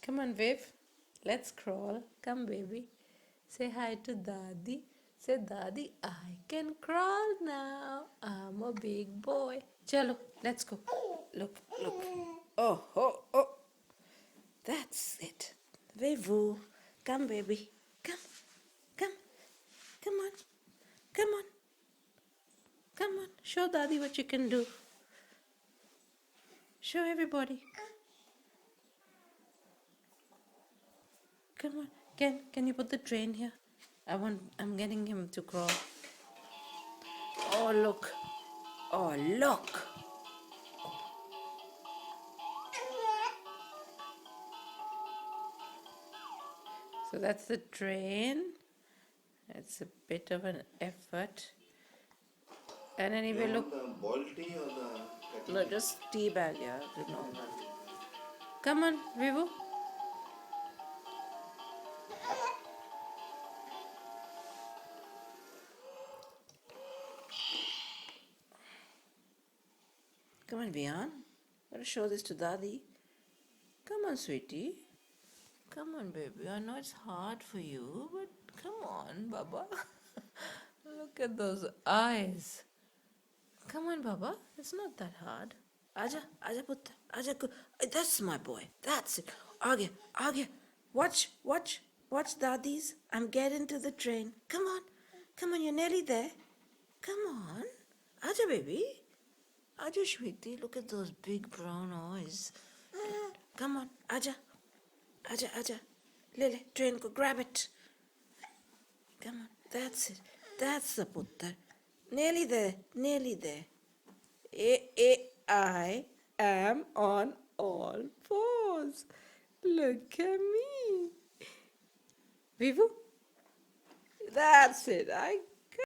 Come on, Viv. Let's crawl. Come, baby. Say hi to Daddy. Say, Daddy, I can crawl now. I'm a big boy. Chalo, let's go. Look, look. Oh, oh, oh. That's it. Vivu. Come, baby. Come, come, come on. Come on. Come on. Show Daddy what you can do. Show everybody. Come on. Can you put the train here? I'm getting him to crawl. Oh, look. Oh, look. So that's the train. It's a bit of an effort. And anyway, look. The boiled tea or the No, just tea bag, yeah. You know. Come on, Vivu. Come on, Vian. Gotta show this to Daddy. Come on, sweetie. Come on, baby. I know it's hard for you, but come on, Baba. Look at those eyes. Come on, Baba. It's not that hard. Aja, Aja put, Aja. That's my boy. That's it. Aage, Aage. Watch, Daddies. I'm getting to the train. Come on. You're nearly there. Come on, Aja, baby. Aja, sweetie. Look at those big brown eyes. Come on, Aja. Aja. Lele, train, go grab it. Come on, that's it. That's the puttar. Nearly there. I am on all fours. Look at me. Vivu? That's it. I